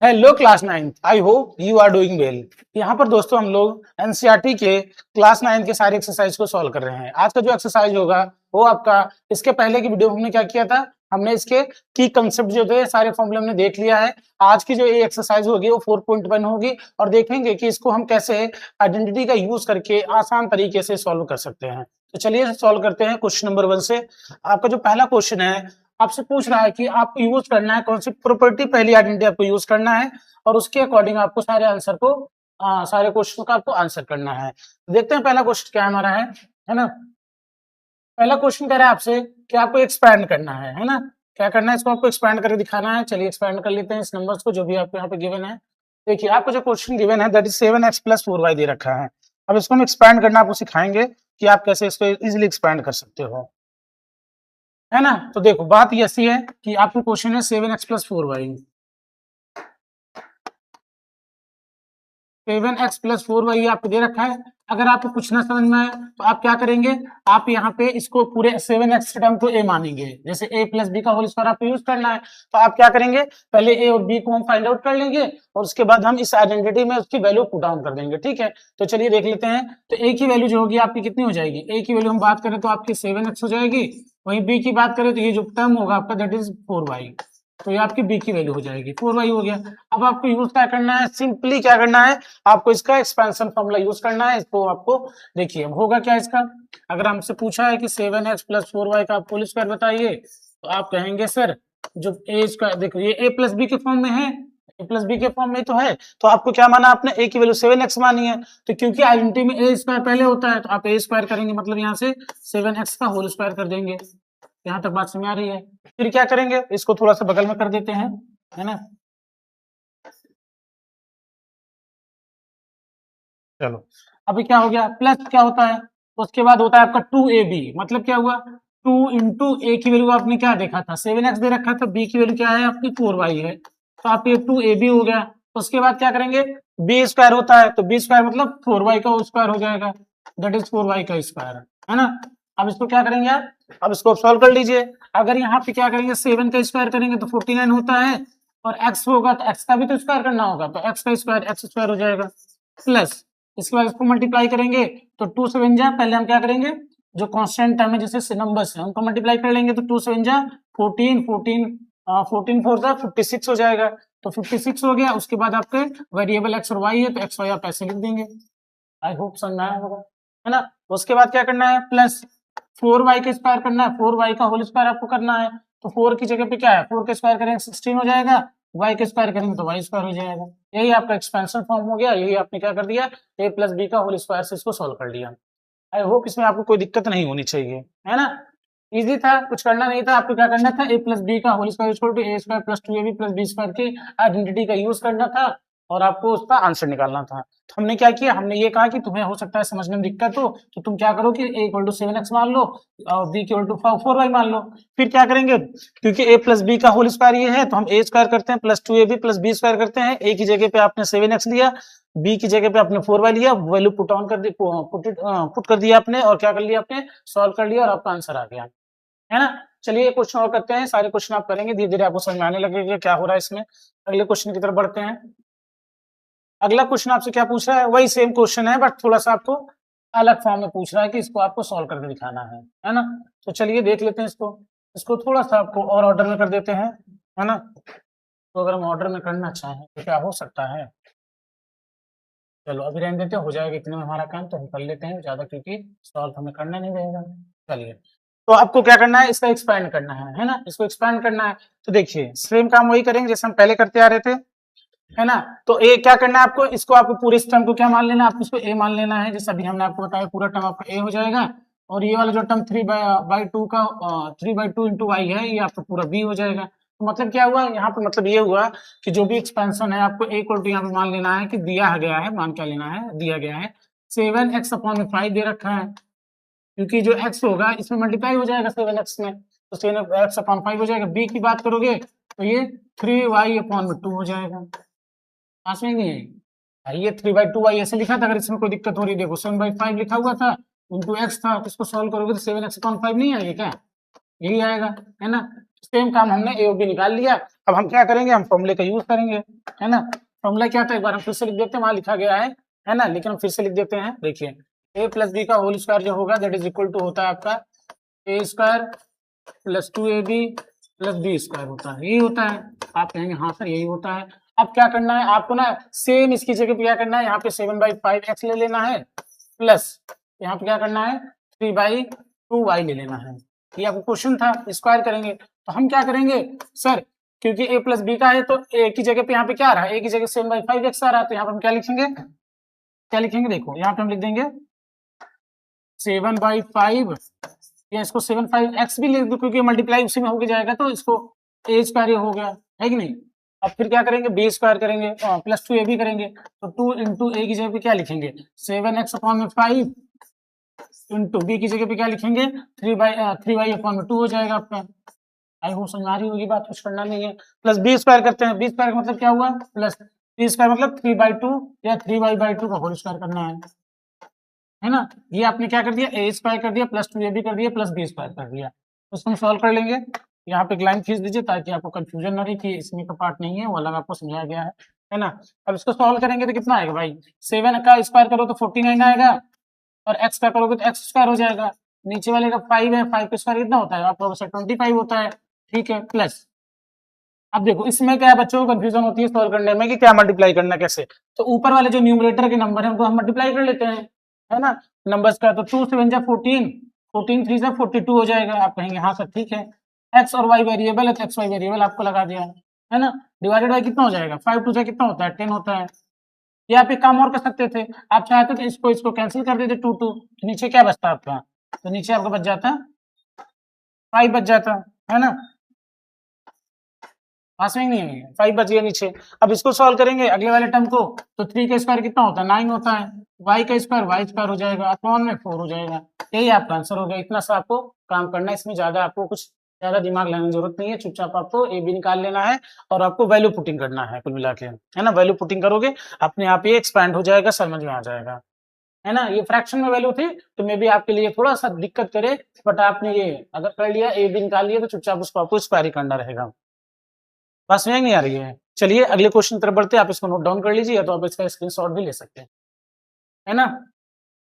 Hello class 9, I hope you are doing well. यहाँ पर दोस्तों हम लोग एनसीईआरटी के क्लास 9 के सारे एक्सरसाइज को सॉल्व कर रहे हैं। आज का जो एक्सरसाइज होगा वो आपका इसके पहले की वीडियो में हमने क्या किया था, हमने इसके की कंसेप्ट जो थे सारे फॉर्मूले हमने देख लिया है। आज की जो ये एक्सरसाइज होगी वो 4.1 होगी और देखेंगे कि इसको हम कैसे आइडेंटिटी का यूज करके आसान तरीके से सॉल्व कर सकते हैं। तो चलिए सॉल्व करते हैं क्वेश्चन नंबर 1 से। आपका जो पहला क्वेश्चन है आपसे पूछ रहा है कि आपको यूज करना है कौन सी प्रॉपर्टी, पहली आइडेंटिटी आपको यूज करना है और उसके अकॉर्डिंग आपको सारे आंसर को सारे क्वेश्चन का आपको आंसर करना है। देखते हैं पहला क्वेश्चन क्या हमारा है ना। पहला क्वेश्चन कह रहा है आपसे कि आपको एक्सपैंड करना है ना। क्या करना है, इसको आपको एक्सपैंड करके दिखाना है। चलिए एक्सपैंड कर लेते हैं इस नंबर्स को जो भी आपको यहाँ पे गिवन है। देखिए आपको जो क्वेश्चन गिवन है दैट इज 7x + 4y दे रखा है। अब इसको हम एक्सपैंड करना आपको सिखाएंगे कि आप कैसे इसको इजिली एक्सपैंड कर सकते हो, है ना। तो देखो बात ये ऐसी है कि आपको क्वेश्चन है 7x + 4y। 7x + 4y आपको दे रखा है। अगर आपको कुछ ना समझ में आए तो आप क्या करेंगे, आप यहाँ पे इसको पूरे 7x टर्म को a मानेंगे। जैसे a + b का होल स्क्वायर आपको यूज करना है तो आप क्या करेंगे, पहले a और b को हम फाइंड आउट कर लेंगे और उसके बाद हम इस आइडेंटिटी में उसकी वैल्यू पुट डाउन कर देंगे। ठीक है, तो चलिए देख लेते हैं। तो a की वैल्यू जो होगी आपकी कितनी हो जाएगी, a की वैल्यू हम बात करें तो आपकी 7x हो जाएगी। वहीं b की बात करें तो ये जो टर्म होगा आपका दैट इज 4y, तो ये आपकी b की वैल्यू हो जाएगी, 4y हो गया। अब आपको यूज क्या करना है, सिंपली क्या करना है, आपको इसका एक्सपेंशन फॉर्मूला यूज करना है। इसको आपको देखिए होगा क्या इसका, अगर हमसे पूछा है कि 7x + 4y का आप होल स्क्वायर बताइए तो आप कहेंगे सर जो a स्क्वायर, देखो ये a + b के फॉर्म में है, a + b के फॉर्म में तो है, तो आपको क्या माना, आपने a की वैल्यू 7x मानी है। तो क्योंकि आइडेंटिटी में a स्क्वायर पहले होता है तो आप a स्क्वायर करेंगे, मतलब यहाँ से 7x का होल स्क्वायर कर देंगे। यहाँ तक बात समझ आ रही है। फिर क्या करेंगे, इसको थोड़ा सा बगल में कर देते हैं, है ना। चलो अभी क्या हो गया, प्लस क्या होता है, तो उसके बाद होता है आपका 2ab, मतलब क्या हुआ 2 इंटू ए की वैल्यू आपने क्या देखा था 7x दे रखा था, b की वैल्यू क्या है आपकी 4y है, तो आप ये 2ab हो गया। तो उसके बाद क्या करेंगे, b स्क्वायर होता है तो b स्क्वायर मतलब 4y का स्क्वायर हो जाएगा, दैट इज 4y का स्क्वायर, है ना। अब इसको क्या करेंगे आप, अब इसको सॉल्व कर लीजिए। अगर यहाँ पे क्या करेंगे 7 का स्क्वायर करेंगे तो 49 होता है और x होगा तो x का भी तो स्क्वायर करना होगा, तो x का स्क्वायर x स्क्वायर हो जाएगा प्लस, इसके बाद इसको मल्टीप्लाई करेंगे तो 2 7 जा, पहले हम क्या करेंगे जो कांस्टेंट टर्म है जैसे नंबर्स है उनको मल्टीप्लाई कर लेंगे तो 2 7 जा 14 14 14 4 जा 56 हो जाएगा, तो 56 हो गया। उसके बाद आपके वेरिएबल एक्स और वाई है तो एक्स वाई आप ऐसे लिख देंगे। आई होप समझ में आया होगा, है ना। उसके बाद क्या करना है, प्लस 4y का स्क्वायर करना है, 4y का होल स्क्वायर आपको करना है। तो 4 की जगह पे क्या है, 4 का स्क्वायर करेंगे 16 हो जाएगा, y का स्क्वायर करेंगे तो y स्क्वायर हो जाएगा। यही आपका एक्सपेंशन फॉर्म हो गया, यही आपने क्या कर दिया a + b का होल स्क्वायर से इसको सॉल्व कर दिया। आई होप इसमें आपको कोई दिक्कत नहीं होनी चाहिए, है ना। इजी था, कुछ करना नहीं था, आपको क्या करना था a + b का whole square equal to a square plus 2ab + b square की आइडेंटिटी का यूज करना था और आपको उसका आंसर निकालना था। तो हमने क्या किया, हमने ये कहा कि तुम्हें हो सकता है समझने में दिक्कत हो तो तुम क्या करो कि a = 7x मान लो और b = 4y मान लो। फिर क्या करेंगे, क्योंकि a + b का होल स्क्वायर ये है तो हम a स्क्वायर करते हैं प्लस 2ab + b स्क्वायर करते हैं। a की जगह पे आपने 7x लिया, b की जगह पे आपने 4y लिया, वैल्यू पुट ऑन कर दी, पुट कर दिया आपने और क्या कर लिया आपने सॉल्व कर लिया और आपका आंसर आ गया, है ना। चलिए एक क्वेश्चन और करते हैं, सारे क्वेश्चन आप करेंगे धीरे धीरे आपको समझ में आने लगेगा क्या हो रहा है इसमें। अगले क्वेश्चन की तरफ बढ़ते हैं। अगला क्वेश्चन आपसे क्या पूछ रहा है, वही सेम क्वेश्चन है बट थोड़ा सा आपको अलग फॉर्म में पूछ रहा है कि इसको आपको सॉल्व करके दिखाना है ना। तो चलिए देख लेते हैं इसको, इसको थोड़ा सा आपको और ऑर्डर में कर देते हैं, है ना। तो अगर हम ऑर्डर में करना चाहें तो क्या हो सकता है, चलो अभी रहने देते हैं, हो जाएगा इतने में हमारा काम, तो हम कर लेते हैं ज्यादा क्योंकि सॉल्व हमें करना नहीं रहेगा। चलिए तो आपको क्या करना है, इसका एक्सपैंड करना है ना, इसको एक्सपैंड करना है। तो देखिए सेम काम वही करेंगे जैसे हम पहले करते आ रहे थे, है ना। तो ए क्या करना है आपको, इसको आपको पूरे इस टर्म को क्या मान लेना है, आपको इसको ए मान लेना है, जैसे अभी हमने आपको बताया पूरा टर्म आपका ए हो जाएगा और ये वाला जो टर्म 3/2 का 3/2 इंटू वाई है ये आपका पूरा बी हो जाएगा। तो मतलब क्या हुआ यहाँ पे, मतलब ये हुआ कि जो भी एक्सपेंशन है आपको ए = यहाँ पे मान लेना है कि दिया गया है, मान क्या लेना है, दिया गया है 7x/5 दे रखा है, क्योंकि जो x होगा इसमें मल्टीप्लाई हो जाएगा 7x में, तो 7x/5 हो जाएगा। b की बात करोगे तो ये 3y/2 हो जाएगा, पास में नहीं है। ये 3/2y ऐसे लिखा था, अगर इसमें कोई दिक्कत हो रही है देखो 7/5 लिखा हुआ था इंटू x था, इसको सॉल्व करोगे तो 7x/5 नहीं आएगा क्या, यही आएगा, है ना। सेम काम हमने ए और बी निकाल लिया। अब हम क्या करेंगे, हम फॉर्मूले का यूज करेंगे, है ना। फॉर्मूला क्या था, एक बार हम फिर से लिख देते हैं, वहां लिखा गया है ना, लेकिन हम फिर से लिख देते हैं। देखिए ए प्लस बी का होल स्क्वायर जो होगा दैट इज इक्वल टू होता है आपका A square plus 2ab plus B square होता है, यही होता है। आप कहेंगे हाँ सर यही होता है। अब क्या करना है आपको ना, सेम इसकी जगह पे क्या करना है, यहाँ पे 7/5x ले लेना है, प्लस यहाँ पे क्या करना है 3/2y ले लेना है। ये आपको क्वेश्चन था, स्क्वायर करेंगे। तो हम क्या करेंगे सर, क्योंकि a प्लस बी का है तो a की जगह पे यहाँ पे क्या आ रहा है, a की जगह 7/5x आ रहा है, तो यहाँ पे हम क्या लिखेंगे, देखो यहाँ पे हम लिख देंगे 7/5, या इसको 7/5x भी लिख दो क्योंकि मल्टीप्लाई उसी में होके जाएगा, तो इसको a स्क्वायर हो गया, है कि नहीं। अब फिर क्या करेंगे, बी स्क्वायर करेंगे प्लस 2ab करेंगे, तो 2 इंटू ए की जगह पे क्या लिखेंगे 7x/5 इंटू बी की जगह पे क्या लिखेंगे 3y/2 हो जाएगा आपका। आई होप समझ आ रही होगी बात, कुछ करना नहीं है। प्लस बी स्क्वायर करते हैं, बी स्क्वायर का मतलब क्या हुआ, प्लस बी स्क्वायर मतलब 3/2 या 3y/2 का होल स्क्वायर करना है ना। ये आपने क्या कर दिया, ए स्क्वायर कर दिया प्लस 2ab कर दिया प्लस बी स्क्वायर कर दिया। तो उसको हम सॉल्व कर लेंगे। यहाँ पे एक लाइन खींच दीजिए ताकि आपको कंफ्यूजन ना रहे कि इसमें का पार्ट नहीं है, वो अलग आपको समझाया गया है ना। अब इसको सॉल्व करेंगे तो कितना आएगा भाई, 7 का स्क्वायर करो तो 49 आएगा, और x का करोगे तो x स्क्वायर हो जाएगा। नीचे वाले का 5 है, 5 का स्क्वायर कितना होता है आपको 25 होता है, ठीक है। प्लस अब देखो इसमें क्या है, बच्चों को कंफ्यूजन होती है सॉल्व करने में कि क्या मल्टीप्लाई करना कैसे। तो ऊपर वाले जो न्यूमरेटर के नंबर है उनको हम मल्टीप्लाई कर लेते हैं, है ना, नंबर्स का। तो 2 7 जा 14, 14 3 जा 42 हो जाएगा। आप कहेंगे हाँ सर ठीक है, एक्स और वाई वेरिएबल है तो एक्स वाई वेरिएबल आपको लगा दिया है ना। डिवाइडेड बाई कितना हो जाएगा, 5 2 जा कितना होता है 10 होता है। ये आप एक काम और कर सकते थे, आप चाहते तो इसको कैंसिल कर देते 2 2, तो नीचे क्या बचता आपका, तो नीचे आपका बच जाता 5 बच जाता, है ना। पास में नहीं है, 5 बच गया नीचे। अब इसको सॉल्व करेंगे अगले वाले टर्म को, तो 3 का स्क्वायर कितना होता है 9 होता है, y का स्क्वायर y स्क्वायर हो जाएगा, अपॉन में 4 हो जाएगा। यही आपका आंसर हो गया। इतना सा आपको काम करना है, इसमें ज्यादा आपको कुछ ज्यादा दिमाग लगाने की जरूरत नहीं है। चुपचाप आपको ए बी निकाल लेना है और आपको वैल्यू पुटिंग करना है कुल मिला के, है ना। वैल्यू पुटिंग करोगे अपने आप ये एक्सपैंड हो जाएगा, समझ में आ जाएगा, है ना। ये फ्रैक्शन में वैल्यू थी तो मे बी आपके लिए थोड़ा सा दिक्कत करे, बट आपने ये अगर कर लिया ए बी निकाल लिया तो चुपचाप उसको आपको स्क्वायर ही करना रहेगा। बात समझ नहीं आ रही है। चलिए अगले क्वेश्चन की तरफ बढ़ते हैं, आप इसको नोट डाउन कर लीजिए या तो आप इसका स्क्रीनशॉट भी ले सकते हैं, है ना।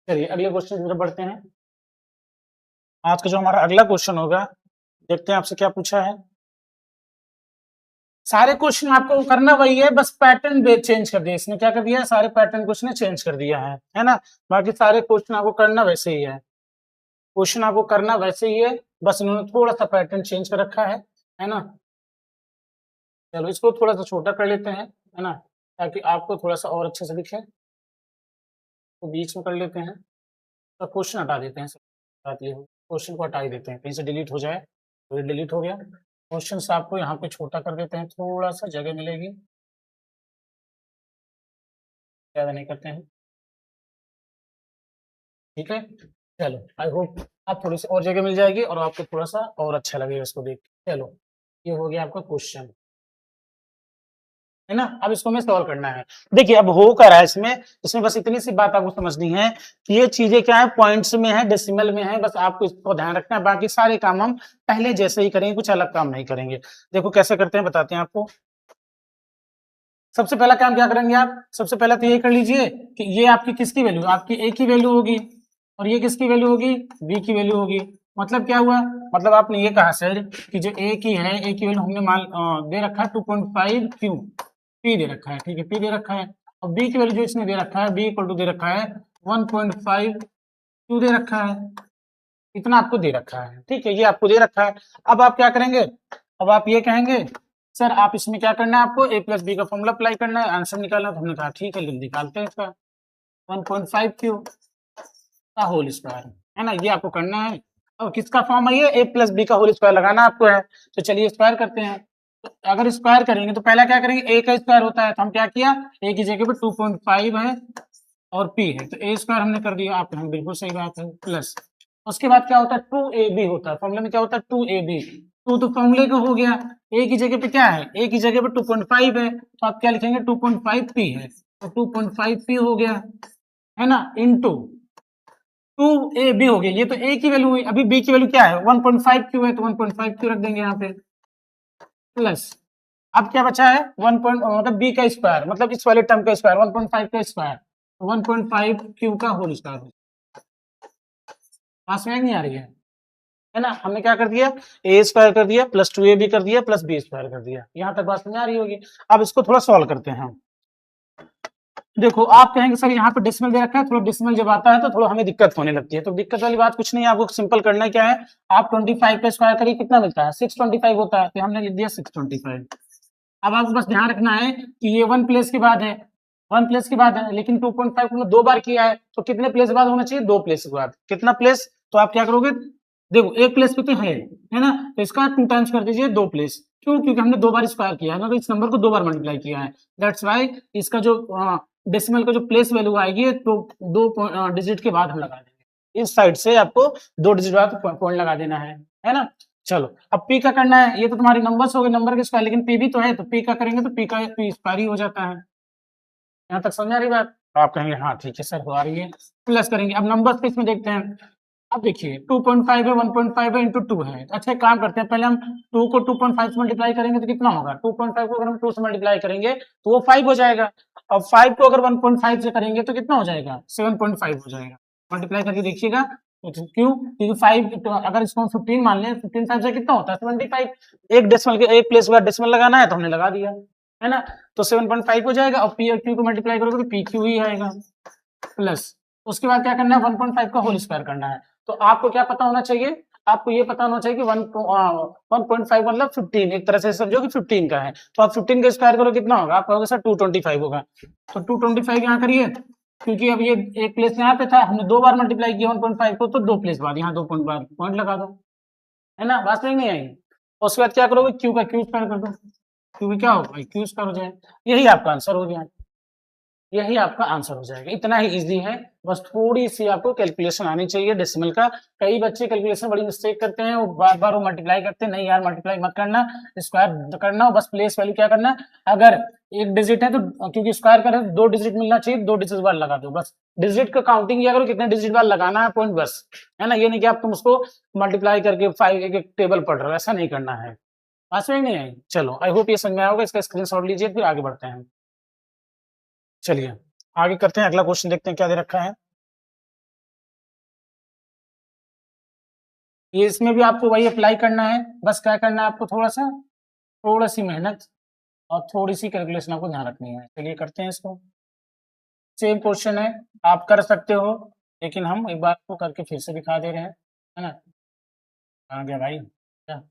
चलिए अगले क्वेश्चन की तरफ बढ़ते हैं। आज का जो हमारा अगला क्वेश्चन होगा, देखते हैं आपसे क्या पूछा है। सारे क्वेश्चन आपको करना वही है, बस पैटर्न चेंज कर दिया इसने। क्या कर दिया है, सारे पैटर्न क्वेश्चन ने चेंज कर दिया है ना। बाकी सारे क्वेश्चन आपको करना वैसे ही है, क्वेश्चन आपको करना वैसे ही है, बस इन्होंने थोड़ा सा पैटर्न चेंज कर रखा है ना। चलो इसको थोड़ा सा छोटा कर लेते हैं, है ना, ताकि आपको थोड़ा सा और अच्छे से दिखे। तो बीच में कर लेते हैं, तो क्वेश्चन हटा देते हैं, क्वेश्चन को हटा ही देते हैं, कहीं से डिलीट हो जाए तो ये डिलीट हो गया। क्वेश्चन आपको यहाँ पे छोटा कर देते हैं, थोड़ा सा जगह मिलेगी, ज्यादा नहीं करते हैं, ठीक है। चलो आई होप आप थोड़ी सी और जगह मिल जाएगी और आपको थोड़ा सा और अच्छा लगेगा इसको देख के। चलो ये हो गया आपका क्वेश्चन, है ना। अब इसको हमें सॉल्व करना है। देखिए अब हो क्या रहा है इसमें बस इतनी सी बात आपको समझनी है कि ये चीजें क्या है, पॉइंट्स में है, डेसिमल में है, बस आपको इसको ध्यान रखना है। बाकी सारे काम हम पहले जैसे ही करेंगे, कुछ अलग काम नहीं करेंगे। देखो कैसे करते हैं बताते हैं आपको। सबसे पहला काम क्या करेंगे आप, सबसे पहला तो ये कर लीजिए कि ये आपकी किसकी वैल्यू, आपकी ए की वैल्यू होगी, और ये किसकी वैल्यू होगी, बी की वैल्यू होगी। मतलब क्या हुआ, मतलब आपने ये कहा सर कि जो ए की है, ए की वैल्यू हमने मान दे रखा है 2.5 क्यू, पी दे रखा है, ठीक है, पी दे रखा है। और बी की वैल्यू जो इसने दे रखा है, बी इक्वल टू दे रखा है 1.5 क्यू दे रखा है, इतना आपको दे रखा है, ठीक है, ये आपको दे रखा है। अब आप क्या करेंगे, अब आप ये कहेंगे सर आप इसमें क्या करना है, आपको ए प्लस बी का फॉर्मूला अप्लाई करना है, आंसर निकालना है। तो हमने कहा ठीक है निकालते हैं इसका 1.5 क्यू का होल स्क्वायर, है ना, ये आपको करना है। और किसका फॉर्म है ये, ए प्लस बी का होल स्क्वायर लगाना आपको है। तो चलिए स्क्वायर करते हैं। तो अगर स्क्वायर करेंगे तो पहला क्या करेंगे, ए का स्क्वायर होता है, तो हम क्या किया, ए की जगह पे 2.5 है और पी है, तो ए स्क्वायर हमने कर दिया। आप बिल्कुल सही बात है, प्लस उसके बाद क्या होता है 2ab होता है, फॉर्मूले में क्या होता है 2ab, तो फॉर्मूले का हो गया। ए की जगह पे क्या है, ए की जगह पे 2.5 है, तो आप क्या लिखेंगे 2.5 पी है, तो 2.5 पी हो गया, है ना, इनटू 2ab हो गया। ये तो ए की वैल्यू हुई, अभी बी की वैल्यू क्या है 1.5 क्यू है, तो 1.5 क्यू रख देंगे यहाँ पे, प्लस अब क्या बचा है 1 पॉइंट मतलब बी का स्क्वायर मतलब इस वाले टर्म का स्क्वायर 1.5 का स्क्वायर 1.5 क्यू का होल स्क्वायर। पास में नहीं आ रही है ना। हमने क्या कर दिया ए स्क्वायर कर दिया प्लस 2 ए बी कर दिया प्लस बी स्क्वायर कर दिया। यहाँ तक बात समझ आ रही होगी। अब इसको थोड़ा सॉल्व करते हैं हम। देखो आप कहेंगे सर यहाँ पे डेसिमल दे रखा है, थोड़ा डेसिमल जब आता है तो थोड़ा हमें दिक्कत होने लगती है। तो दिक्कत वाली बात कुछ नहीं है, आपको सिंपल करना क्या है, आप 25 पे स्क्वायर करिए कितना मिलता है 625 होता है, तो हमने लिख दिया 625। अब आपको बस ध्यान रखना है कि ये 1 प्लेस के बाद है, 1 प्लेस के बाद है, लेकिन 2.5 को दो बार किया है तो कितने प्लेस के बाद होना चाहिए, 2 प्लेस के बाद। कितना प्लेस, तो आप क्या करोगे, देखो एक प्लेस पे तो है ना, तो इसका 2 टाइम्स कर दीजिए 2 प्लेस। क्यों, क्योंकि हमने 2 बार स्क्वायर किया है ना, तो इस नंबर को 2 बार मल्टीप्लाई किया है, दैट्स वाई इसका जो डेसिमल का जो प्लेस वैल्यू आएगी तो 2 डिजिट के बाद हम लगा देंगे। इस साइड से आपको 2 डिजिट बाद पॉइंट लगा देना है ना। चलो अब पी का करना है, ये तो तुम्हारे नंबर्स हो गए, नंबर के स्क्वायर, लेकिन पी भी तो है, तो पी का करेंगे तो पी का पी स्क्वायर ही हो जाता है। यहाँ तक समझ आ रही बात, आप कहेंगे हाँ ठीक है सर हो आ रही है। प्लस करेंगे, अब नंबर्स पे इसमें देखते हैं। अब देखिए 2.5 है 1.5 है इंटू 2 है। अच्छा एक काम करते हैं, पहले हम 2 को 2.5 से मल्टीप्लाई करेंगे तो कितना होगा, 2.5 को अगर हम 2 से मल्टीप्लाई करेंगे तो वो 5 हो जाएगा, और 5 को अगर 1.5 से करेंगे तो कितना हो जाएगा 7.5 हो जाएगा। मल्टीप्लाई करके देखिएगा, तो क्यों, क्योंकि 5 तो अगर इसको हम 15 मान लें, 15 5 से कितना होता है 75, एक डेसिमल के एक प्लेस बाद डेसिमल लगाना है तो हमने लगा दिया है ना, तो 7.5 हो जाएगा, और पी और क्यू को मल्टीप्लाई करोगे तो पी क्यू ही आएगा। प्लस उसके बाद क्या करना है 1.5 का होल स्क्वायर करना है। तो आपको क्या पता होना चाहिए, आपको ये पता होना चाहिए कि 1.5 मतलब 15, एक तरह से समझो कि 15 का है, तो आप 15 का स्क्वायर करो कितना होगा, आप कहोगे सर 225 होगा, तो 225 यहाँ करिए, क्योंकि अब ये एक प्लेस यहाँ पे था, हमने 2 बार मल्टीप्लाई किया 1.5 को, तो 2 प्लेस बाद यहाँ 2 पॉइंट बाद पॉइंट लगा दो, है ना, बात में नहीं आई। उसके बाद क्या करोगे, क्यू का क्यू स्क्वायर कर दो, क्यू क्या होगा क्यू स्क्वायर हो जाएगा, यही आपका आंसर हो गया, यही आपका आंसर हो जाएगा। इतना ही इजी है, बस थोड़ी सी आपको कैलकुलेशन आनी चाहिए डेसिमल का। कई बच्चे कैलकुलेशन बड़ी मिस्टेक करते हैं, वो बार बार वो मल्टीप्लाई करते हैं, नहीं यार मल्टीप्लाई मत करना, स्क्वायर करना हो, बस प्लेस वैल्यू क्या करना, अगर एक डिजिट है तो क्योंकि स्क्वायर कर 2 डिजिट मिलना चाहिए, 2 डिजिट बाद लगा दो, बस डिजिट का काउंटिंग किया करो कितने डिजिट बाद लगाना है पॉइंट, बस, है ना, ये नहीं कि आप तुम उसको मल्टीप्लाई करके 5 एक एक टेबल पढ़ रहे हो, ऐसा नहीं करना है। बात समझ नहीं आई, चलो आई होप ये समझ में आया होगा, इसका स्क्रीनशॉट लीजिए फिर आगे बढ़ते हैं। चलिए आगे करते हैं, अगला क्वेश्चन देखते हैं क्या दे रखा है। ये इसमें भी आपको वही अप्लाई करना है, बस क्या करना है आपको थोड़ा सी मेहनत और थोड़ी सी कैलकुलेशन आपको ध्यान रखनी है। चलिए करते हैं इसको, सेम क्वेश्चन है, आप कर सकते हो, लेकिन हम एक बार को करके फिर से दिखा दे रहे हैं, है ना। आ गया भाई क्या?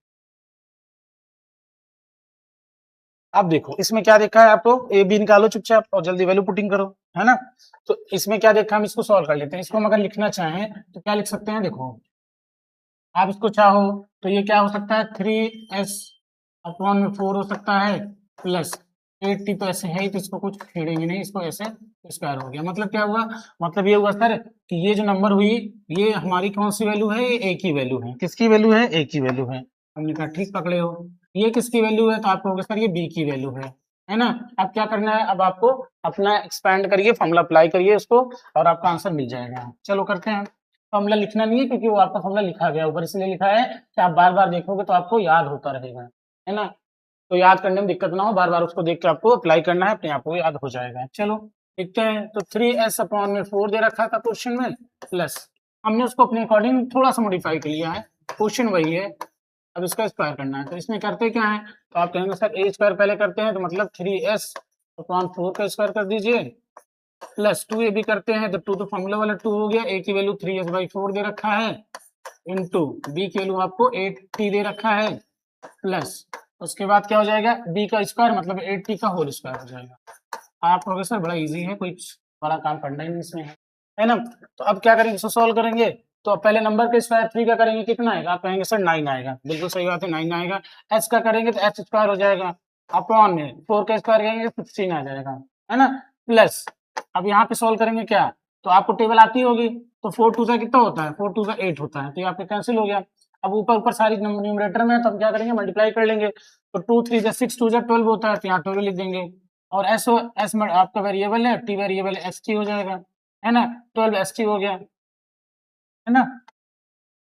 अब देखो इसमें क्या देखा है आपको, ए बी निकालो चुपचाप और जल्दी वैल्यू पुटिंग करो, है ना। तो इसमें क्या देखा, हम इसको सॉल्व कर लेते हैं। इसको हम अगर लिखना चाहें तो क्या लिख सकते हैं, देखो आप इसको चाहो तो ये क्या हो सकता है 3s अपॉन में 4 हो सकता है, प्लस 8t, तो ऐसे है ही तो इसको कुछ छेड़ेंगे नहीं, इसको ऐसे स्क्वायर हो गया। मतलब क्या हुआ, मतलब ये हुआ सर कि ये जो नंबर हुई ये हमारी कौन सी वैल्यू है, ये ए की वैल्यू है, किसकी वैल्यू है, ए की वैल्यू है। हमने कहा ठीक पकड़े हो। ये किसकी वैल्यू है, तो आप कहोगे सर ये बी की वैल्यू है ना। अब क्या करना है, अब आपको अपना एक्सपैंड करिए, फॉर्मूला अप्लाई करिए उसको, और आपका आंसर मिल जाएगा। चलो करते हैं। फॉर्मूला लिखना नहीं है क्योंकि वो आपका फॉर्मूला लिखा गया ऊपर, इसलिए लिखा है कि आप बार बार देखोगे तो आपको याद होता रहेगा, है ना, तो याद करने में दिक्कत ना हो, बार बार उसको देख के आपको अप्लाई करना है, अपने आप को याद हो जाएगा। चलो देखते हैं, तो 3s अपॉन में 4 दे रखा था क्वेश्चन में, प्लस हमने उसको अपने अकॉर्डिंग थोड़ा सा मॉडिफाई कर लिया है, क्वेश्चन वही है, अब इसका स्क्वायर करना है। तो इसमें करते क्या है, तो आप कहेंगे सर ए स्क्वायर पहले करते हैं, तो मतलब 3s अपॉन 4 का स्क्वायर कर दीजिए, प्लस 2 ए भी करते हैं, तो 2 तो फॉर्मूला वाला 2 हो गया, ए की वैल्यू 3s/4 दे रखा है, इंटू बी की वैल्यू आपको 8t दे रखा है, प्लस उसके बाद क्या हो जाएगा बी का स्क्वायर मतलब 8t का होल स्क्वायर हो जाएगा। आप कहोगे सर बड़ा इजी है, कोई बड़ा काम करना ही नहीं इसमें, है ना। तो अब क्या करेंगे, इसको सॉल्व करेंगे, तो अब पहले नंबर के स्क्वायर 3 का करेंगे कितना आएगा, आप कहेंगे सर 9 आएगा, बिल्कुल सही बात है 9 आएगा। एच का करेंगे तो एच स्क्वायर हो जाएगा, अपॉन में 4 का स्क्वायर करेंगे 16 आ जाएगा, है ना, प्लस अब यहाँ पे सॉल्व करेंगे क्या, तो आपको टेबल आती होगी, तो 4 2 कितना होता है, 4 2 8 होता है, तो ये आपके कैंसिल हो गया। अब ऊपर ऊपर सारी न्यूमरेटर में, तो हम क्या करेंगे मल्टीप्लाई कर लेंगे, तो 2 3 6 2 12 होता है, तो यहाँ 12 लिख देंगे, और एस एस आपका वेरिएबल है, टी वेरिएबल एस टी हो जाएगा, है ना, 12 एस टी हो गया, है ना।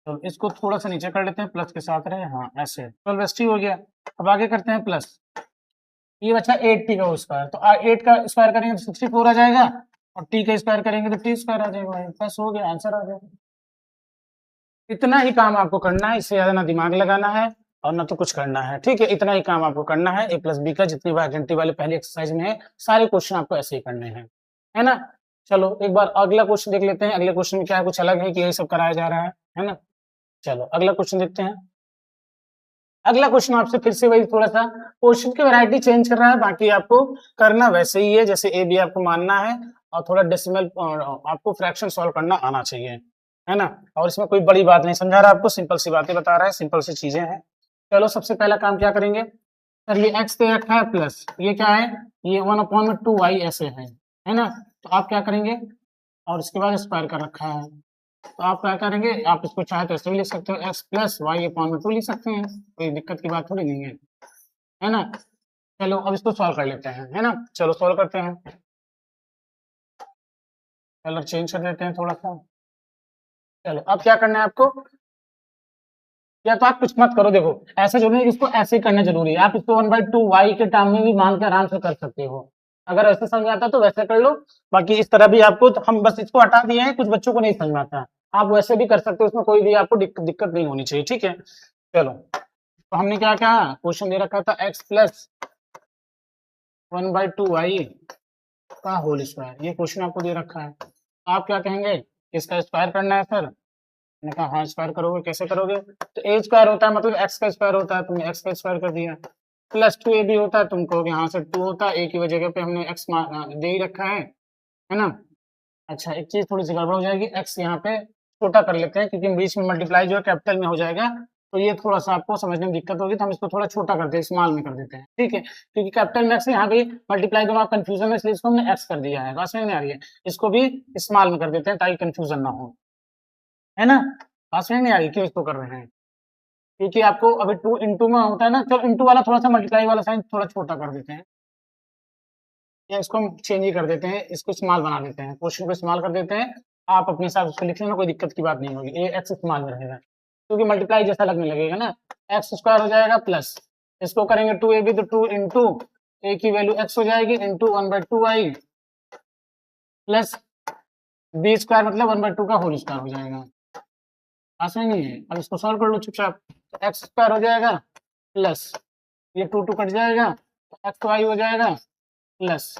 तो इसको थोड़ा सा नीचे कर लेते हैं, प्लस के साथ रहे, हाँ ऐसे 12 एस टी हो गया। अब आगे करते हैं प्लस, ये बचा 8t का स्क्वायर, तो 8 का स्क्वायर करेंगे तो 64 आ जाएगा, और t का स्क्वायर करेंगे तो t स्क्वायर आ जाएगा, बस हो गया, आंसर आ जाएगा। इतना ही काम आपको करना है, इससे ज्यादा ना दिमाग लगाना है और ना तो कुछ करना है, ठीक है, इतना ही काम आपको करना है। a प्लस बी का जितनी बार आइडेंटिटी वाले पहले एक्सरसाइज में है, सारे क्वेश्चन आपको ऐसे ही करने हैं, है ना। चलो एक बार अगला क्वेश्चन देख लेते हैं, अगले क्वेश्चन में क्या है, कुछ अलग है कि यही सब कराया जा रहा है ना। चलो अगला क्वेश्चन देखते हैं। अगला क्वेश्चन आपसे फिर से वही थोड़ा सा क्वेश्चन की वैरायटी चेंज कर रहा है, बाकी आपको करना वैसे ही है जैसे ए बी आपको मानना है, और थोड़ा डेसिमल आपको फ्रैक्शन सॉल्व करना आना चाहिए, है ना। और इसमें कोई बड़ी बात नहीं समझा रहा आपको, सिंपल सी बातें बता रहा है, सिंपल सी चीजें हैं। चलो सबसे पहला काम क्या करेंगे सर, ये x दे रखा है प्लस ये क्या है, ये 1/2y ऐसे है ना। तो आप क्या करेंगे, और इसके बाद स्क्वायर कर रखा है, तो आप क्या करेंगे, आप इसको चाहे तो ऐसे भी लिख सकते हो, x प्लस वाई अपॉन में 2 लिख सकते हैं, कोई दिक्कत की बात थोड़ी नहीं है ना। चलो अब इसको सॉल्व कर लेते हैं, है ना। चलो सॉल्व करते हैं, कलर चेंज कर देते हैं थोड़ा सा। चलो अब क्या करना है आपको, या तो आप कुछ मत करो, देखो ऐसे जरूरी है, इसको ऐसे करना जरूरी है, आप इसको 1/2y के टर्म में भी मान के आराम से कर सकते हो, अगर ऐसे समझ आता तो वैसे कर लो, बाकी इस तरह भी आपको, तो हम बस इसको हटा दिए हैं, कुछ बच्चों को नहीं समझ आता, आप वैसे भी कर सकते हो, उसमें कोई भी आपको दिक्कत नहीं होनी चाहिए, ठीक है। चलो तो हमने क्या कहा, क्वेश्चन दे रखा था x प्लस 1/2y का होल स्क्वायर, ये क्वेश्चन आपको दे रखा है, आप क्या कहेंगे, इसका स्क्वायर करना है सर, मैंने कहा हाँ स्क्वायर करोगे, कैसे करोगे, तो ए स्क्वायर होता है मतलब एक्स का स्क्वायर होता है, तुमने एक्स का स्क्वायर कर दिया, प्लस 2a भी होता है, तुम कहोगे हाँ सर 2 होता है, ए की जगह पे हमने एक्स दे ही रखा है ना। अच्छा एक चीज थोड़ी सी गड़बड़ हो जाएगी, एक्स यहाँ पे छोटा कर लेते हैं क्योंकि बीच में मल्टीप्लाई जो है कैपिटल में हो जाएगा, तो ये थोड़ा सा आपको समझने में दिक्कत होगी, तो हम इसको थोड़ा छोटा करते हैं, स्मॉल में कर देते हैं, ठीक है, क्योंकि कैपिटल में एक्स यहाँ पे मल्टीप्लाई दोनों कंफ्यूजन है, इसलिए इसको हमने एक्स कर दिया है, बात समझ में आ रही है, इसको भी स्मॉल में कर देते हैं ताकि कंफ्यूजन ना हो, है ना। बात समझ नहीं आ रही क्यों इसको कर रहे हैं, क्योंकि आपको अभी 2 इंटू में होता है ना, चलो इंटू वाला थोड़ा सा मल्टीप्लाई वाला साइन थोड़ा छोटा कर देते हैं, या इसको हम चेंज ही कर देते हैं, इसको स्मॉल बना देते हैं, क्वेश्चन को स्मॉल कर देते हैं, आप अपने हिसाब से लिख लेना, कोई दिक्कत की बात नहीं होगी, ये एक्स स्मॉल में रहेगा क्योंकि मल्टीप्लाई जैसा लगने लगेगा ना, एक्स स्क्वायर हो जाएगा प्लस इसको करेंगे 2ab तो 2 इंटू ए की वैल्यू एक्स हो जाएगी into 1/2y plus B square मतलब 1/2 का होल स्क्वायर हो जाएगा, आसान नहीं है। अब इसको सॉल्व कर लो चुपचाप, तो एक्स स्क्वायर हो जाएगा प्लस ये 2 कट जाएगा, तो एक्स वाई हो जाएगा प्लस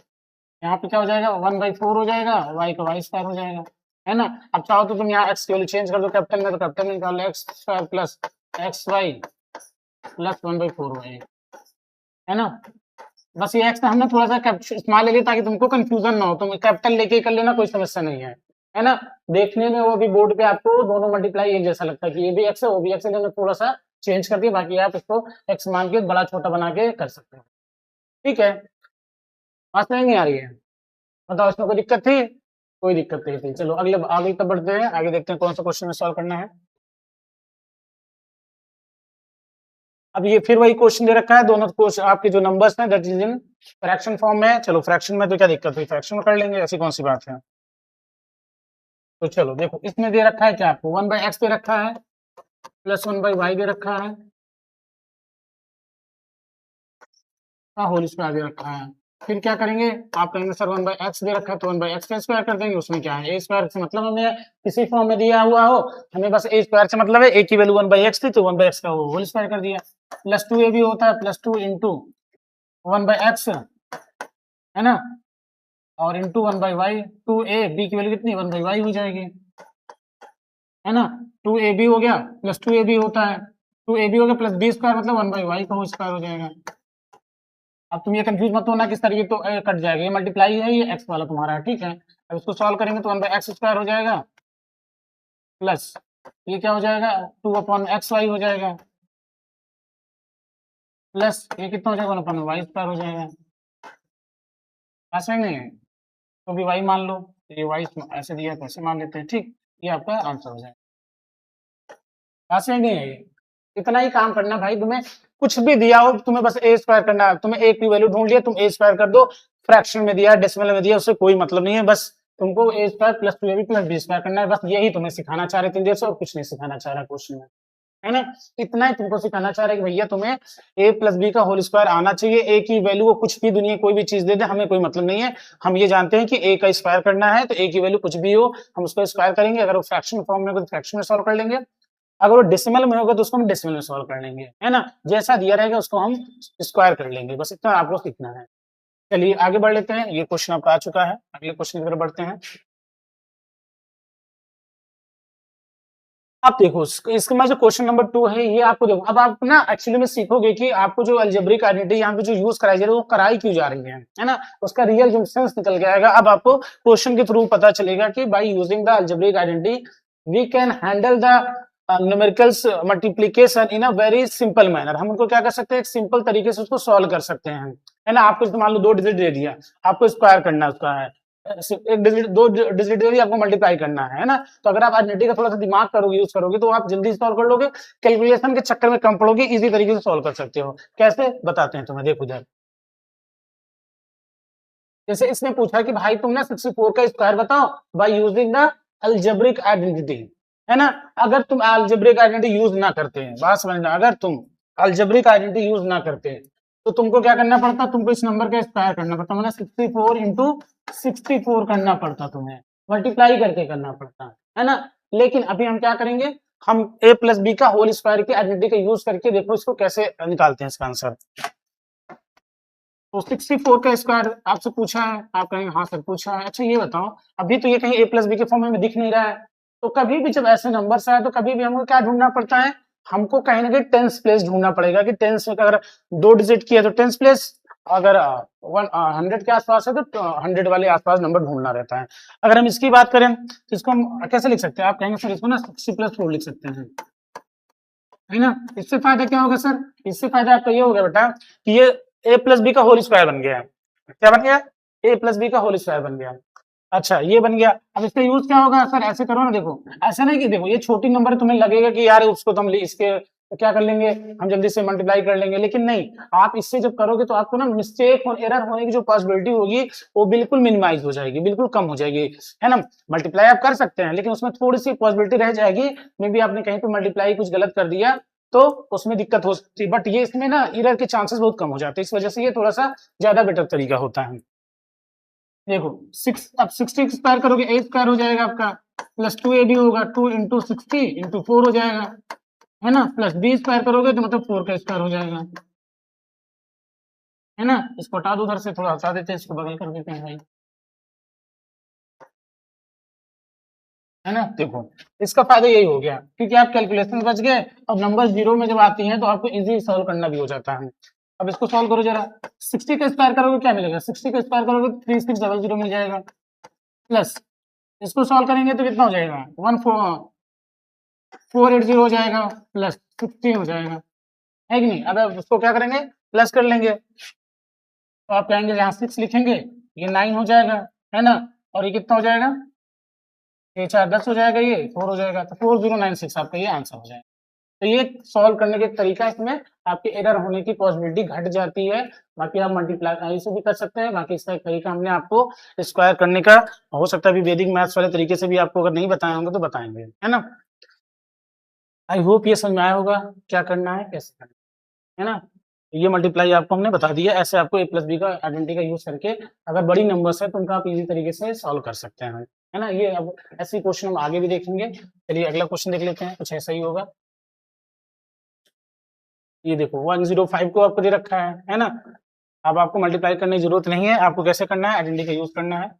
यहाँ पे क्या हो जाएगा 1/4 हो जाएगा, वाई का वाई स्क्वायर हो जाएगा, है ना। अब चाहो तो तुम यहाँ एक्स की वैल्यू चेंज कर दो कैपिटल में, तो कैपिटल में निकाल लो x square plus x y plus 1/4 y, है ना। बस ये एक्स हमने थोड़ा सा स्मॉल ले लिया ताकि तुमको कंफ्यूजन ना हो, तुम कैपिटल लेके कर लेना, कोई समस्या नहीं है ना। देखने में वो भी बोर्ड पे आपको दोनों मल्टीप्लाई एक जैसा लगता है कि ये भी एक्स है वो भी एक्स है, हमने थोड़ा सा चेंज कर दिया, बाकी आप इसको एक्स मान के बड़ा छोटा बना के कर सकते हो, ठीक है। बात नहीं आ रही है, बताओ इसमें कोई दिक्कत थी, कोई दिक्कत नहीं थी। चलो अगले आगे तक बढ़ते हैं, आगे देखते हैं कौन सा क्वेश्चन में सॉल्व करना है। अब ये फिर वही क्वेश्चन दे रखा है, दोनों क्वेश्चन आपके जो नंबर्स हैं that is in fraction form में, चलो फ्रैक्शन में तो क्या दिक्कत हुई, फ्रैक्शन में कर लेंगे, ऐसी कौन सी बात है। तो चलो देखो इसमें दे रखा है क्या, आपको 1/x दे रखा है प्लस 1/y दे रखा है का होल स्क्वायर दे रखा है, फिर क्या करेंगे, आप कहेंगे सर 1/x दे रखा है तो 1/x का स्क्वायर कर देंगे, उसमें क्या है, ए स्क्वायर से मतलब हमें किसी फॉर्म में दिया हुआ हो, हमें बस ए स्क्वायर से मतलब है, ए की वैल्यू 1/x थी तो 1/x का होल स्क्वायर कर दिया, प्लस 2a भी होता है प्लस 2 इंटू 1/x, है ना, और इंटू 1/y, 2a b की वैल्यू कितनी 1/y हो जाएगी, है ना। 2ab हो गया प्लस 2ab होता है, 2ab हो गया प्लस b स्क्वायर मतलब 1/y का होल स्क्वायर हो जाएगा। अब तुम ये कंफ्यूज मत होना कि सर ये तो कट जाएगा, ये मल्टीप्लाई है, ये एक्स वाला तुम्हारा है, ठीक है। अब इसको सॉल्व करेंगे तो 1/x स्क्वायर हो जाएगा प्लस ये क्या हो जाएगा 2/xy हो जाएगा प्लस ये कितना हो जाएगा 1/y स्क्वायर हो जाएगा, ऐसा नहीं है तो भी y मान लो, ये y ऐसे दिया तो ऐसे मान लेते हैं, ठीक, ये आपका आंसर हो जाएगा, ऐसे नहीं है ये, इतना ही काम करना भाई, तुम्हें कुछ भी दिया हो तुम्हें बस ए स्क्वायर करना है, तुम्हें ए की वैल्यू ढूंढ लिया तुम ए स्क्वायर कर दो, फ्रैक्शन में दिया डेसिमल में दिया उससे कोई मतलब नहीं है, बस तुमको A square plus 2ab plus B square करना है, बस यही तुम्हें सिखाना चाह रहे थे देर से, और कुछ नहीं सिखाना चाह रहा क्वेश्चन में, है ना। इतना ही तुमको सिखाना चाह रहे हैं कि भैया तुम्हें ए प्लस बी का होल स्क्वायर आना चाहिए। ए की वैल्यू को कुछ भी दुनिया कोई भी चीज दे दे, हमें कोई मतलब नहीं है। हम ये जानते हैं कि ए का स्क्वायर करना है, तो ए की वैल्यू कुछ भी हो हम उसको स्क्वायर करेंगे। अगर वो फ्रैक्शन फॉर्म में होगा तो फ्रैक्शन में सॉल्व कर लेंगे, अगर वो डेसिमल में होगा तो उसको हम डेसिमल में सॉल्व कर लेंगे, है ना। जैसा दिया रहेगा उसको हम स्क्वायर कर लेंगे, बस इतना आपको सीखना है। चलिए आगे बढ़ लेते हैं, ये क्वेश्चन आपका आ चुका है, अगले क्वेश्चन की तरफ बढ़ते हैं। अब देखो इसका जो क्वेश्चन नंबर 2 है ये आपको देखो, अब आप ना एक्चुअली में सीखोगे कि आपको जो अलजेब्रिक आइडेंटिटी यहाँ पे जो यूज कराई जा रही है वो कराई क्यों जा रही है ना। उसका रियल जो सेंस निकल के आएगा। अब आपको क्वेश्चन के थ्रू पता चलेगा कि by using the algebraic identity we can handle the numericals multiplication in a very simple manner. हम उनको क्या कर सकते हैं, एक सिंपल तरीके से उसको सॉल्व कर सकते हैं, है ना। आपको मान लो 2 डिजिट दे दिया, आपको स्क्वायर करना उसका है, एक डिजिट 2 डिजिट दे दिया आपको मल्टीप्लाई करना है ना। तो अगर आप आइडेंटिटी का थोड़ा सा दिमाग करोगे, यूज करोगे, तो आप जल्दी सॉल्व कर लोगे, कैलकुलेशन के चक्कर में कम पड़ोगे, इजी तरीके से सॉल्व कर सकते हो। कैसे बताते हैं तुम्हें, देखो इधर। जैसे इसने पूछा कि भाई तुम ना 64 का स्क्वायर बताओ bye using the algebraic identity, है ना। अगर तुम अलजेब्रिक आइडेंटिटी यूज ना करते हैं, बात समझना, अगर तुम अलजेब्रिक आइडेंटिटी यूज ना करते तो तुमको क्या करना पड़ता, तुमको इस नंबर का स्क्वायर करना पड़ता, मतलब 64 इंटू 64 करना पड़ता, तुम्हें मल्टीप्लाई करके करना पड़ता, है ना। लेकिन अभी हम क्या करेंगे, हम a प्लस बी का होल स्क्वायर की आइडेंटिटी का यूज करके देखो इसको कैसे निकालते हैं इसका आंसर। तो 64 का स्क्वायर आपसे पूछा है, आप कहेंगे हाँ सर पूछा है। अच्छा ये बताओ, अभी तो ये कहीं a प्लस बी के फॉर्म में दिख नहीं रहा है, तो कभी भी जब ऐसे नंबर आए तो कभी भी हमको क्या ढूंढना पड़ता है, हमको कहीं ना कहीं टेंस प्लेस ढूंढना पड़ेगा कि टेंस में अगर 2 डिजिट किया तो टेंस प्लेस, अगर 100 के आसपास है तो 100 वाले आसपास नंबर ढूंढना रहता है। अगर हम इसकी बात करें तो इसको हम कैसे लिख सकते हैं, आप कहेंगे सर इसको ना 60+4 लिख सकते हैं, है ना। इससे फायदा क्या होगा सर, इससे फायदा आपका ये होगा बेटा कि ये a प्लस बी का होल स्क्वायर बन गया। क्या बन गया, a प्लस बी का होल स्क्वायर बन गया। अच्छा ये बन गया, अब इसका यूज क्या होगा सर, ऐसे करो ना, देखो ऐसा नहीं कि देखो ये छोटी नंबर तुम्हें लगेगा कि यार उसको तो हम इसके तो क्या कर लेंगे, हम जल्दी से मल्टीप्लाई कर लेंगे, लेकिन नहीं, आप इससे जब करोगे तो आपको ना मिस्टेक और एरर होने की जो पॉसिबिलिटी होगी वो बिल्कुल मिनिमाइज हो जाएगी, बिल्कुल कम हो जाएगी, है ना। मल्टीप्लाई आप कर सकते हैं लेकिन उसमें थोड़ी सी पॉसिबिलिटी रह जाएगी, मे बी आपने कहीं पे मल्टीप्लाई कुछ गलत कर दिया तो उसमें दिक्कत हो सकती है, बट ये इसमें ना एरर के चांसेस बहुत कम हो जाते हैं, इस वजह से ये थोड़ा सा ज्यादा बेटर तरीका होता है। देखो 6, अब 60 स्क्वायर करोगे a स्क्वायर हो जाएगा आपका, प्लस 2a भी होगा, 2 इंटू 60 इंटू 4 हो जाएगा, है ना। प्लस b स्क्वायर करोगे तो मतलब 4 का स्क्वायर हो जाएगा, है ना। इसको हटा दो, उधर से थोड़ा हटा देते हैं, इसको बगल कर देते हैं भाई, है ना। देखो इसका फायदा यही हो गया क्योंकि आप कैलकुलेशन बच गए, अब नंबर जीरो में जब आती हैं तो आपको इजी सॉल्व करना भी हो जाता है। अब इसको सॉल्व करो जरा, 60 का स्क्वायर करोगे क्या मिलेगा, 60 का स्क्वायर करोगे 3600 मिल जाएगा, प्लस इसको सॉल्व करेंगे तो कितना हो जाएगा, 14880 हो जाएगा, प्लस 60 हो जाएगा, है कि नहीं। अब उसको क्या करेंगे, प्लस कर लेंगे, तो आप कहेंगे यहाँ 6 लिखेंगे, ये 9 हो जाएगा, है ना। और ये कितना हो जाएगा, ये 4 10 हो जाएगा, ये 4 हो जाएगा, तो 4096 आपका ये आंसर हो जाएगा। तो ये सॉल्व करने के तरीका, इसमें आपके एरर होने की पॉसिबिलिटी घट जाती है। बाकी आप मल्टीप्लाई से भी कर सकते हैं, बाकी इसका एक तरीका हमने आपको स्क्वायर करने का, हो सकता है अभी वैदिक मैथ्स वाले तरीके से भी आपको अगर नहीं बताए होंगे तो बताएंगे, है ना। आई होप ये समझ में आया होगा क्या करना है कैसे करना है ना। ये मल्टीप्लाई आपको हमने बता दिया, ऐसे आपको a प्लस बी का आइडेंटिटी का यूज करके अगर बड़ी नंबर्स है तो उनका आप इजी तरीके से सॉल्व कर सकते हैं, है ना। ये अब ऐसे क्वेश्चन हम आगे भी देखेंगे। चलिए अगला क्वेश्चन देख लेते हैं, कुछ ऐसा ही होगा। ये देखो 105 को आपको दे रखा है ना। अब आपको मल्टीप्लाई करने की जरूरत नहीं है, आपको कैसे करना है, आइडेंटिटी का यूज करना है।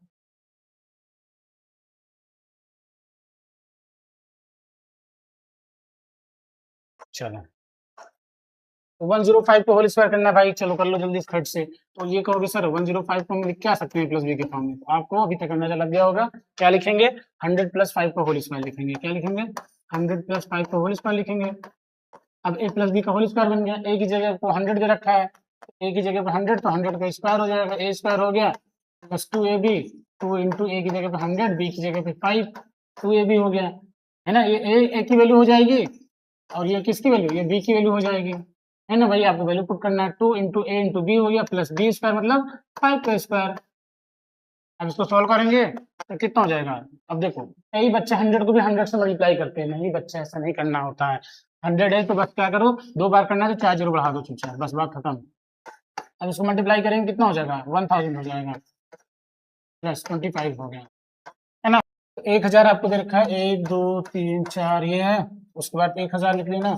चलो 105 को होल स्क्वायर करना है भाई, चलो कर लो जल्दी इस खट से। तो ये कहोगे सर 105 को हम लिख क्या सकते हैं प्लस बी के फॉर्म में, तो आपको अभी तक अंदाजा लग गया होगा। क्या लिखेंगे, 100 प्लस 5 को होल स्क्वायर लिखेंगे, क्या लिखेंगे, 100 प्लस 5 को होल स्क्वायर लिखेंगे। अब a प्लस बी का होल स्क्वायर बन गया, a की जगह को 100 दे रखा है, a की जगह पर 100 तो 100 का स्क्वायर हो जाएगा, a स्क्वायर हो गया, प्लस 2ab, 2 इंटू a की जगह पे 100, b की जगह पे 5, 2ab हो गया, है ना। ये a की वैल्यू हो जाएगी और ये किसकी वैल्यू, ये b की वैल्यू हो जाएगी, है ना भाई। आपको वैल्यू पुट करना है, 2 इंटू a इंटू b हो गया, प्लस b स्क्वायर मतलब 5 का स्क्वायर। अब इसको सॉल्व करेंगे तो कितना हो जाएगा। अब देखो कई बच्चे 100 को भी 100 से मल्टीप्लाई करते हैं, नहीं बच्चे ऐसा नहीं करना होता है। 100 है तो बस क्या करो, 2 बार करना है तो 4 जीरो बढ़ा दो चुपचाप, बस बात खत्म। अब इसको मल्टीप्लाई करेंगे कितना हो जाएगा, 1000 हो जाएगा, प्लस 25 हो गया, है ना। 1000 आपको दे रखा है, 1 2 3 4 ये है, उसके बाद 1000 लिख लेना,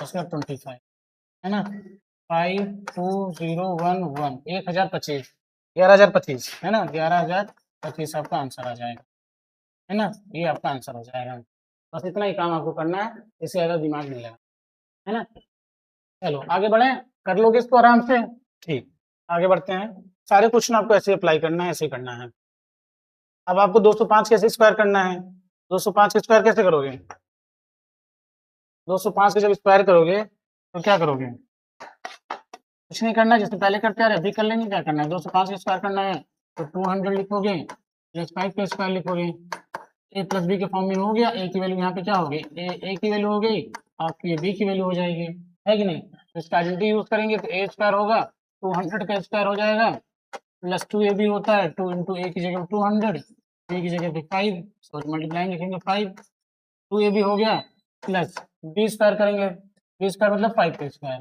उसके बाद 25, है ना। 52011 1025, 11025, है ना, 11025 आपका आंसर आ जाएगा, है ना। ये आपका आंसर हो जाएगा। बस इतना ही काम आपको करना है, इससे ज्यादा दिमाग नहीं लगा, है ना। चलो आगे बढ़े, कर लोगे इसको आराम से, ठीक। आगे बढ़ते हैं, सारे क्वेश्चन आपको ऐसे अप्लाई करना है, ऐसे ही करना है। अब आपको 205 कैसे स्क्वायर करना है, 205 का स्क्वायर कैसे करोगे, 205 का जब स्क्वायर करोगे तो क्या करोगे, कुछ नहीं करना, जैसे पहले करते आ रहे अभी कर लेंगे। क्या करना है, 205 का स्क्वायर करना है तो 200 लिखोगे, प्लस 5 का स्क्वायर लिखोगे, ए प्लस बी के फॉर्म में हो गया, ए की वैल्यू यहाँ पे क्या होगी, ए की वैल्यू हो गई, आपकी बी की वैल्यू हो जाएगी, है कि नहीं। तो इसका आइडेंटिटी यूज करेंगे तो ए स्क्वायर होगा, 200 का स्क्वायर हो जाएगा, प्लस 2 ए बी होता है, 2 इंटू ए की जगह 200, बी की जगह पे 5, सॉरी मल्टीप्लाइंग लिखेंगे 5, 2 ए बी हो गया, प्लस बी स्क्वायर करेंगे, बी स्क्वायर मतलब 5 का स्क्वायर।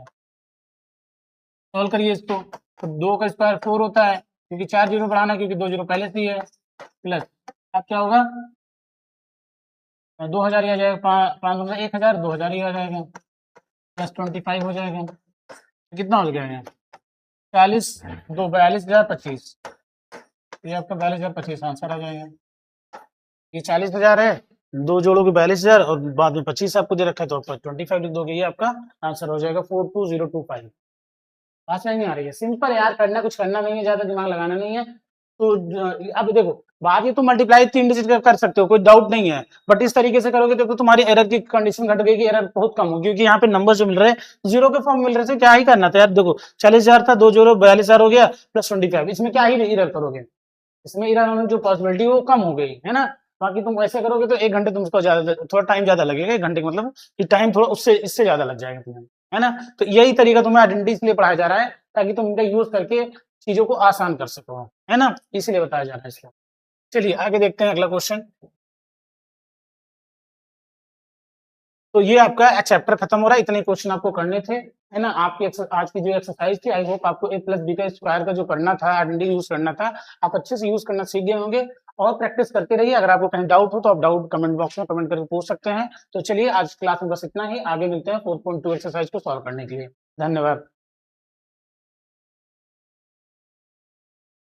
सॉल्व करिए इसको, तो 2 का स्क्वायर 4 होता है, क्योंकि 4 जीरो बढ़ाना, क्योंकि 2 जीरो पहले से ही है, प्लस अब क्या होगा, 2000 ही आ जाएगा, 5 1000, 2000 ही आ जाएगा, प्लस 25 हो जाएगा, कितना हो जाएगा 40, 2 42,025, ये आपका 42,025 आंसर आ जाएगा। ये 40,000 है, 2 जोड़ोगे 42,000 और बाद में 25 आपको दे रखा है तो आप 25 लिख दोगे, ये आपका आंसर हो जाएगा 42025। बात समझ नहीं आ रही है, सिंपल यार, करना कुछ करना नहीं है, ज्यादा दिमाग लगाना नहीं है। तो अब देखो, बात ये तो मल्टीप्लाई 3 डिजिट कर सकते हो, कोई डाउट नहीं है, बट इस तरीके से करोगे तो तुम्हारी एरर की कंडीशन घट गई, एरर बहुत कम होगी, क्योंकि यहाँ पे नंबर जो मिल रहे हैं जीरो के फॉर्म मिल रहे थे, क्या ही करना था यार। देखो 40,000 था, 2 जीरो 42,000 हो गया, प्लस 25, इसमें क्या ही एरर करोगे, इसमें एरर होने की जो पॉसिबिलिटी वो कम हो गई, है ना। बाकी तुम ऐसे करोगे तो 1 घंटे तुमको ज्यादा, थोड़ा टाइम ज्यादा लगेगा, 1 घंटे मतलब कि टाइम थोड़ा उससे इससे ज्यादा लग जाएगा तुम्हें, है ना। तो यही तरीका तुम्हें आइडेंटिटी इसलिए पढ़ाया जा रहा है ताकि तुम इनका यूज करके चीजों को आसान कर सको, है ना, इसलिए बताया जा रहा है इसलिए। चलिए आगे देखते हैं अगला क्वेश्चन। तो ये आपका चैप्टर खत्म हो रहा है, इतने क्वेश्चन आपको करने थे, है ना। आपकी आज की जो एक्सरसाइज थी, आई होप आपको ए प्लस बी का स्क्वायर का जो करना था, आइडेंटिटी यूज करना था, आप अच्छे से यूज करना सीख गए होंगे। और प्रैक्टिस करते रहिए, अगर आपको कहीं डाउट हो तो आप डाउट कमेंट बॉक्स में कमेंट करके पूछ सकते हैं। तो चलिए आज क्लास में बस इतना ही, आगे मिलते हैं 4.2 एक्सरसाइज को सॉल्व करने के लिए। धन्यवाद।